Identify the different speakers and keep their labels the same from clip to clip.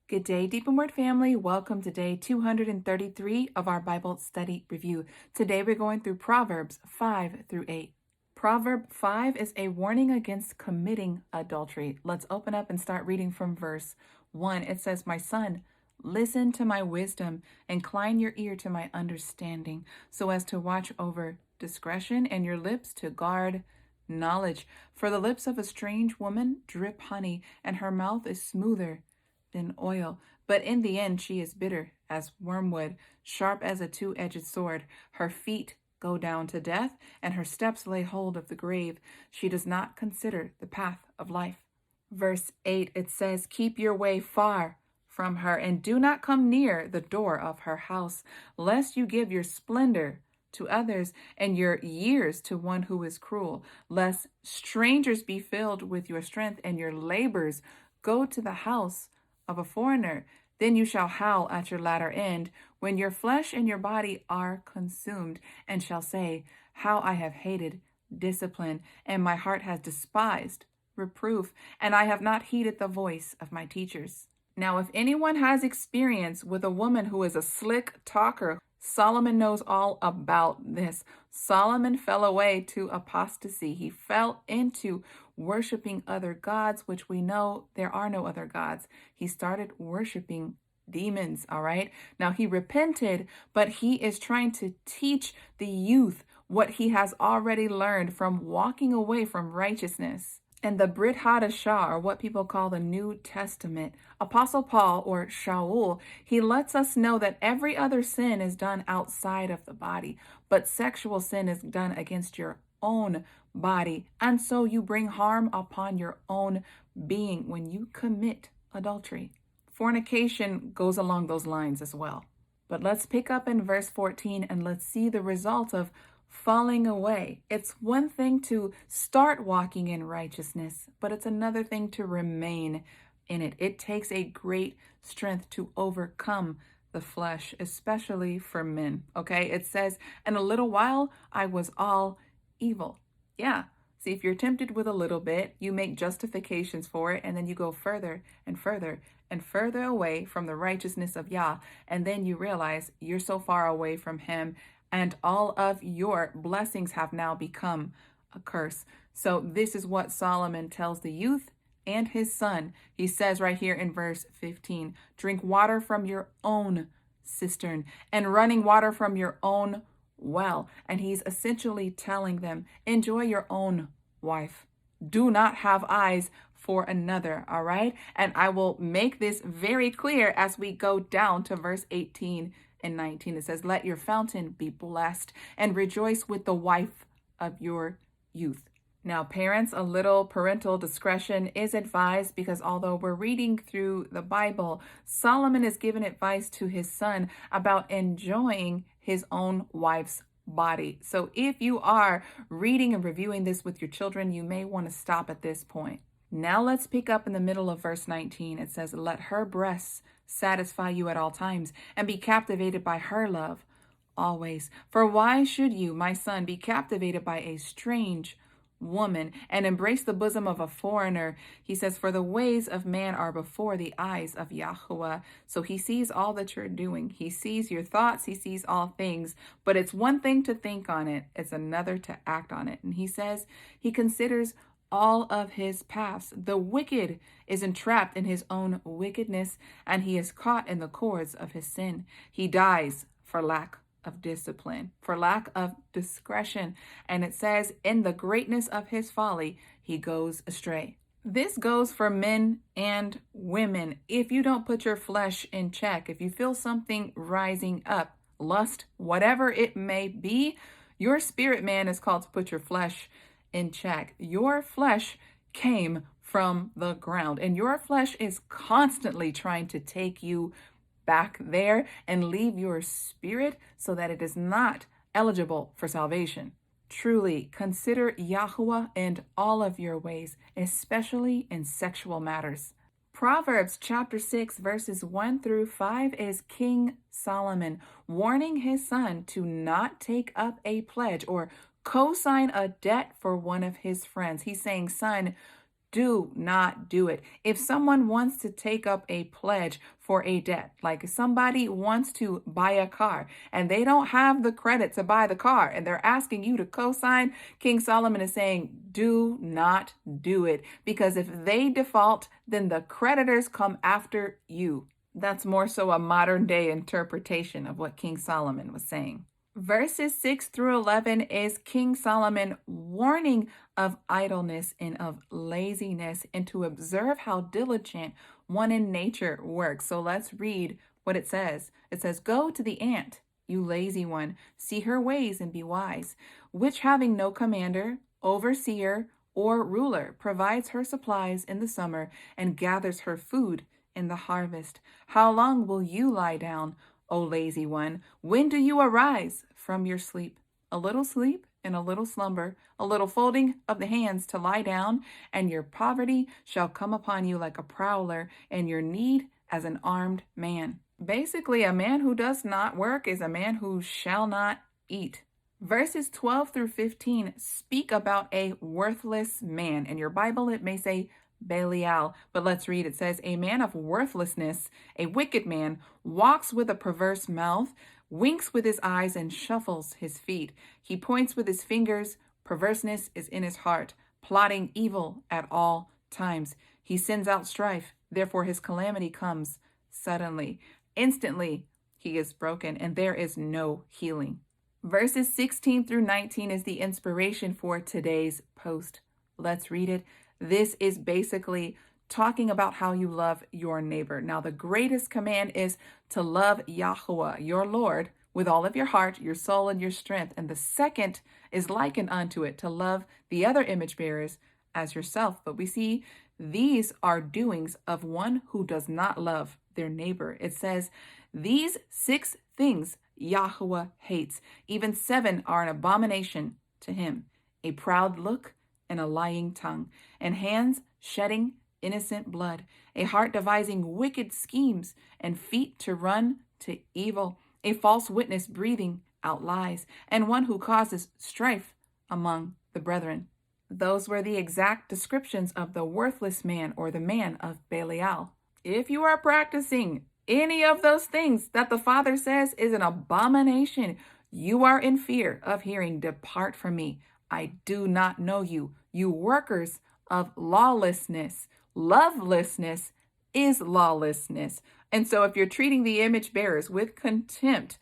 Speaker 1: Good day, Deep and Word family. Welcome to day 233 of our Bible study review. Today we're going through Proverbs 5 through 8. Proverb 5 is a warning against committing adultery. Let's open up and start reading from verse 1. It says, "My son, listen to my wisdom, incline your ear to my understanding, so as to watch over discretion and your lips to guard knowledge. For the lips of a strange woman drip honey, and her mouth is smoother than oil. But in the end, she is bitter as wormwood, sharp as a two-edged sword. Her feet go down to death, and her steps lay hold of the grave. She does not consider the path of life." Verse 8, it says, "Keep your way far from her, and do not come near the door of her house, lest you give your splendor to others and your years to one who is cruel, lest strangers be filled with your strength and your labors go to the house of a foreigner. Then you shall howl at your latter end, when your flesh and your body are consumed, and shall say, how I have hated discipline, and my heart has despised reproof, and I have not heeded the voice of my teachers." Now, if anyone has experience with a woman who is a slick talker, Solomon knows all about this. Solomon fell away to apostasy. He fell into worshiping other gods, which we know there are no other gods. He started worshiping demons, all right? Now, he repented, but he is trying to teach the youth what he has already learned from walking away from righteousness. And the Brit Hadashah, or what people call the New Testament, Apostle Paul, or Shaul, he lets us know that every other sin is done outside of the body, but sexual sin is done against your own body. And so you bring harm upon your own being when you commit adultery. Fornication goes along those lines as well. But let's pick up in verse 14 and let's see the result of falling away. It's one thing to start walking in righteousness, but it's another thing to remain in it. It takes a great strength to overcome the flesh, especially for men. Okay, it says, "In a little while I was all evil." Yeah. See, if you're tempted with a little bit, you make justifications for it, and then you go further and further and further away from the righteousness of Yah, and then you realize you're so far away from Him, and all of your blessings have now become a curse. So this is what Solomon tells the youth and his son. He says right here in verse 15, "Drink water from your own cistern and running water from your own well." And he's essentially telling them, enjoy your own wife. Do not have eyes for another, all right? And I will make this very clear as we go down to verse 18 and 19. It says, "Let your fountain be blessed and rejoice with the wife of your youth." Now, parents, a little parental discretion is advised, because although we're reading through the Bible, Solomon is giving advice to his son about enjoying his own wife's body. So if you are reading and reviewing this with your children, you may want to stop at this point. Now let's pick up in the middle of verse 19. It says, "Let her breasts satisfy you at all times, and be captivated by her love always. For why should you, my son, be captivated by a strange woman and embrace the bosom of a foreigner?" He says, "For the ways of man are before the eyes of Yahuah." So he sees all that you're doing. He sees your thoughts. He sees all things. But it's one thing to think on it. It's another to act on it. And he says he considers all of his paths. The wicked is entrapped in his own wickedness, and he is caught in the cords of his sin. He dies for lack of discipline, for lack of discretion. And it says, in the greatness of his folly, he goes astray. This goes for men and women. If you don't put your flesh in check, if you feel something rising up, lust, whatever it may be, your spirit man is called to put your flesh in check. Your flesh came from the ground, and your flesh is constantly trying to take you back there and leave your spirit so that it is not eligible for salvation. Truly, consider Yahuah in all of your ways, especially in sexual matters. Proverbs chapter 6 verses 1 through 5 is King Solomon warning his son to not take up a pledge or co-sign a debt for one of his friends. He's saying, son, do not do it. If someone wants to take up a pledge for a debt, like somebody wants to buy a car and they don't have the credit to buy the car and they're asking you to co-sign, King Solomon is saying, do not do it, because if they default, then the creditors come after you. That's more so a modern day interpretation of what King Solomon was saying. Verses 6 through 11 is King Solomon warning of idleness and of laziness, and to observe how diligent one in nature works. So let's read what it says. It says, "Go to the ant, you lazy one, see her ways and be wise, which having no commander, overseer, or ruler, provides her supplies in the summer and gathers her food in the harvest. How long will you lie down, O lazy one? When do you arise from your sleep? A little sleep and a little slumber, a little folding of the hands to lie down, and your poverty shall come upon you like a prowler, and your need as an armed man." Basically, a man who does not work is a man who shall not eat. Verses 12 through 15 speak about a worthless man. In your Bible, it may say Belial, but let's read. It says, "A man of worthlessness, a wicked man, walks with a perverse mouth, winks with his eyes, and shuffles his feet. He points with his fingers. Perverseness is in his heart, plotting evil at all times. He sends out strife. Therefore his calamity comes suddenly. Instantly he is broken, and there is no healing." Verses 16 through 19 is the inspiration for today's post. Let's read it. This is basically talking about how you love your neighbor. Now, the greatest command is to love Yahuah, your Lord, with all of your heart, your soul, and your strength. And the second is likened unto it, to love the other image bearers as yourself. But we see these are doings of one who does not love their neighbor. It says, "These 6 things Yahuah hates. Even 7 are an abomination to him: a proud look, and a lying tongue, and hands shedding innocent blood, a heart devising wicked schemes, and feet to run to evil, a false witness breathing out lies, and one who causes strife among the brethren." Those were the exact descriptions of the worthless man, or the man of Belial. If you are practicing any of those things that the Father says is an abomination, you are in fear of hearing, "Depart from me, I do not know you, you workers of lawlessness." Lovelessness is lawlessness. And so if you're treating the image bearers with contempt,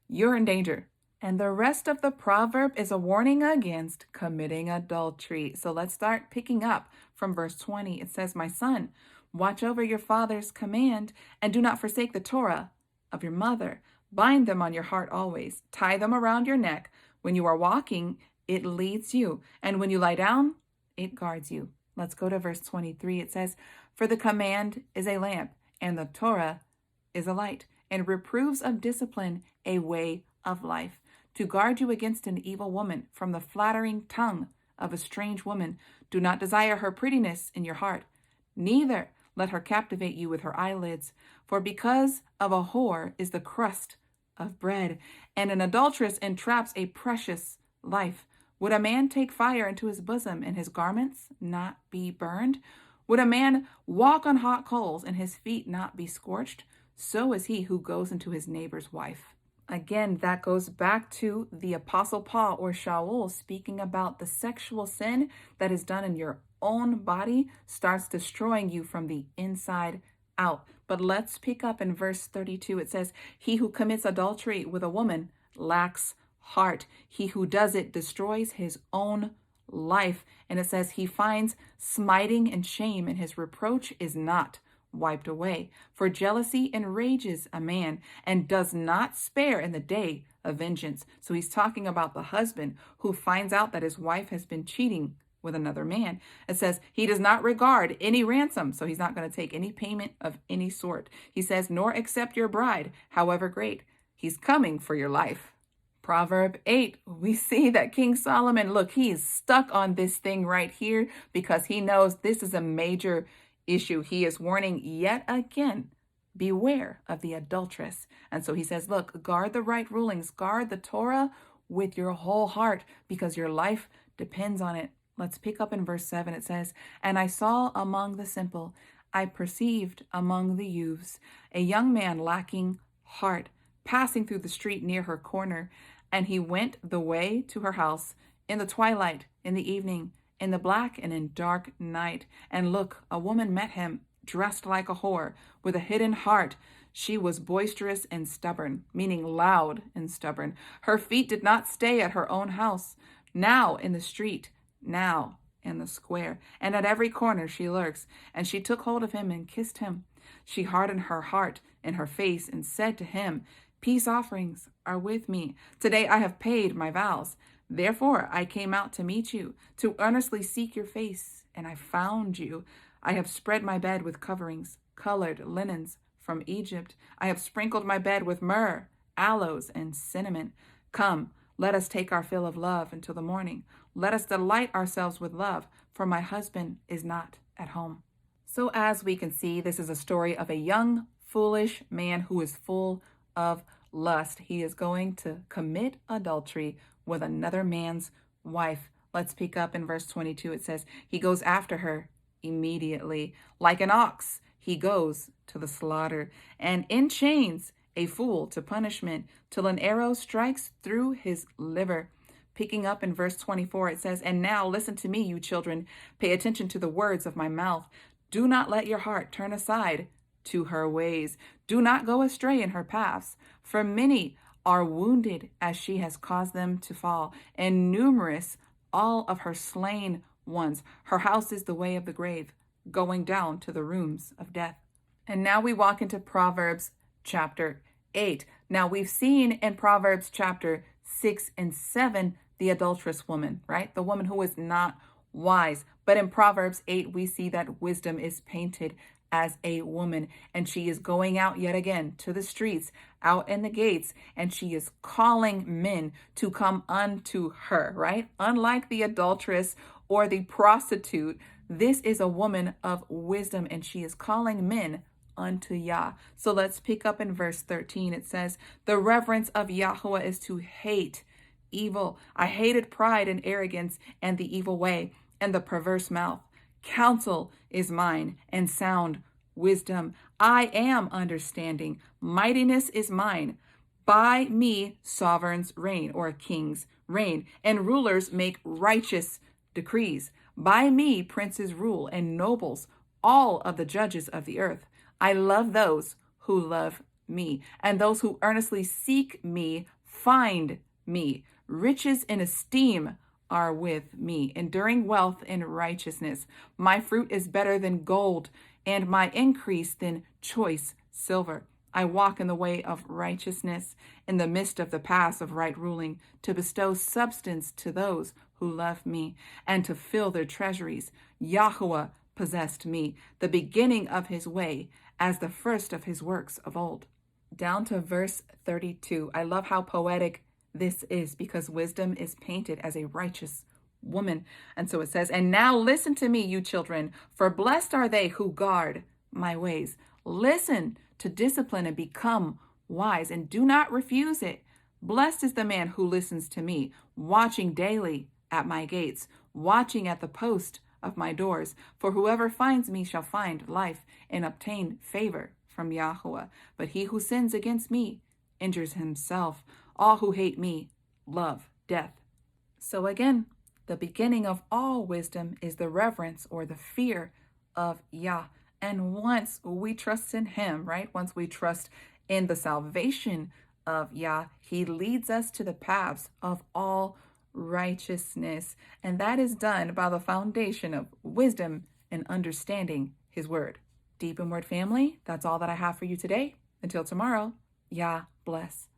Speaker 1: you're in danger. And the rest of the proverb is a warning against committing adultery. So let's start picking up from verse 20. It says, "My son, watch over your father's command, and do not forsake the Torah of your mother. Bind them on your heart always. Tie them around your neck. When you are walking, it leads you, and when you lie down, it guards you." Let's go to verse 23. It says, "For the command is a lamp, and the Torah is a light, and reproofs of discipline a way of life, to guard you against an evil woman, from the flattering tongue of a strange woman. Do not desire her prettiness in your heart, neither let her captivate you with her eyelids. For because of a whore is the crust of bread, and an adulteress entraps a precious life. Would a man take fire into his bosom, and his garments not be burned? Would a man walk on hot coals, and his feet not be scorched? So is he who goes into his neighbor's wife." Again, that goes back to the Apostle Paul, or Shaul, speaking about the sexual sin that is done in your own body starts destroying you from the inside out. But let's pick up in verse 32. It says, "He who commits adultery with a woman lacks heart. He who does it destroys his own life." And it says, "He finds smiting and shame, and his reproach is not wiped away. For jealousy enrages a man, and does not spare in the day of vengeance." So he's talking about the husband who finds out that his wife has been cheating with another man. It says, "He does not regard any ransom," so he's not going to take any payment of any sort. He says, "Nor accept your bride, however great. He's coming for your life." Proverb 8, we see that King Solomon, look, he is stuck on this thing right here because he knows this is a major issue. He is warning yet again, beware of the adulteress. And so he says, look, guard the right rulings, guard the Torah with your whole heart, because your life depends on it. Let's pick up in verse 7. It says, "And I saw among the simple, I perceived among the youths, a young man lacking heart, passing through the street near her corner. And he went the way to her house in the twilight, in the evening, in the black and in dark night. And look, a woman met him, dressed like a whore, with a hidden heart. She was boisterous and stubborn," meaning loud and stubborn. "Her feet did not stay at her own house. Now in the street, now in the square, and at every corner she lurks. And she took hold of him and kissed him. She hardened her heart in her face and said to him, 'Peace offerings are with me. Today I have paid my vows. Therefore I came out to meet you, to earnestly seek your face, and I found you. I have spread my bed with coverings, colored linens from Egypt. I have sprinkled my bed with myrrh, aloes, and cinnamon. Come, let us take our fill of love until the morning. Let us delight ourselves with love, for my husband is not at home.'" So as we can see, this is a story of a young, foolish man who is full of lust. He is going to commit adultery with another man's wife. Let's pick up in verse 22. It says, "He goes after her immediately. Like an ox, he goes to the slaughter, and in chains a fool to punishment, till an arrow strikes through his liver." Picking up in verse 24, it says, "And now listen to me, you children. Pay attention to the words of my mouth. Do not let your heart turn aside to her ways. Do not go astray in her paths. For many are wounded as she has caused them to fall, and numerous all of her slain ones. Her house is the way of the grave, going down to the rooms of death." And now we walk into Proverbs chapter 8. Now we've seen in Proverbs chapter 6 and 7 the adulterous woman, right? The woman who is not wise. But in Proverbs 8, we see that wisdom is painted as a woman, and she is going out yet again to the streets, out in the gates, and she is calling men to come unto her, right? Unlike the adulteress or the prostitute, this is a woman of wisdom, and she is calling men unto Yah. So let's pick up in verse 13. It says, "The reverence of Yahuah is to hate evil. I hated pride and arrogance and the evil way and the perverse mouth. Counsel is mine and sound wisdom. I am understanding. Mightiness is mine. By me sovereigns reign," or kings reign, "and rulers make righteous decrees. By me princes rule and nobles, all of the judges of the earth. I love those who love me, and those who earnestly seek me find me. Riches and esteem are with me, enduring wealth and righteousness. My fruit is better than gold, and my increase than choice silver. I walk in the way of righteousness, in the midst of the paths of right ruling, to bestow substance to those who love me, and to fill their treasuries. Yahuah possessed me, the beginning of his way, as the first of his works of old." Down to verse 32. I love how poetic this is, because wisdom is painted as a righteous woman. And so it says, "And now listen to me, you children, for blessed are they who guard my ways. Listen to discipline and become wise, and do not refuse it. Blessed is the man who listens to me, watching daily at my gates, watching at the post of my doors. For whoever finds me shall find life and obtain favor from Yahuah. But he who sins against me injures himself. All who hate me love death." So again, the beginning of all wisdom is the reverence or the fear of Yah. And once we trust in him, right? Once we trust in the salvation of Yah, he leads us to the paths of all righteousness. And that is done by the foundation of wisdom and understanding his word. Deep in Word family, that's all that I have for you today. Until tomorrow, Yah bless.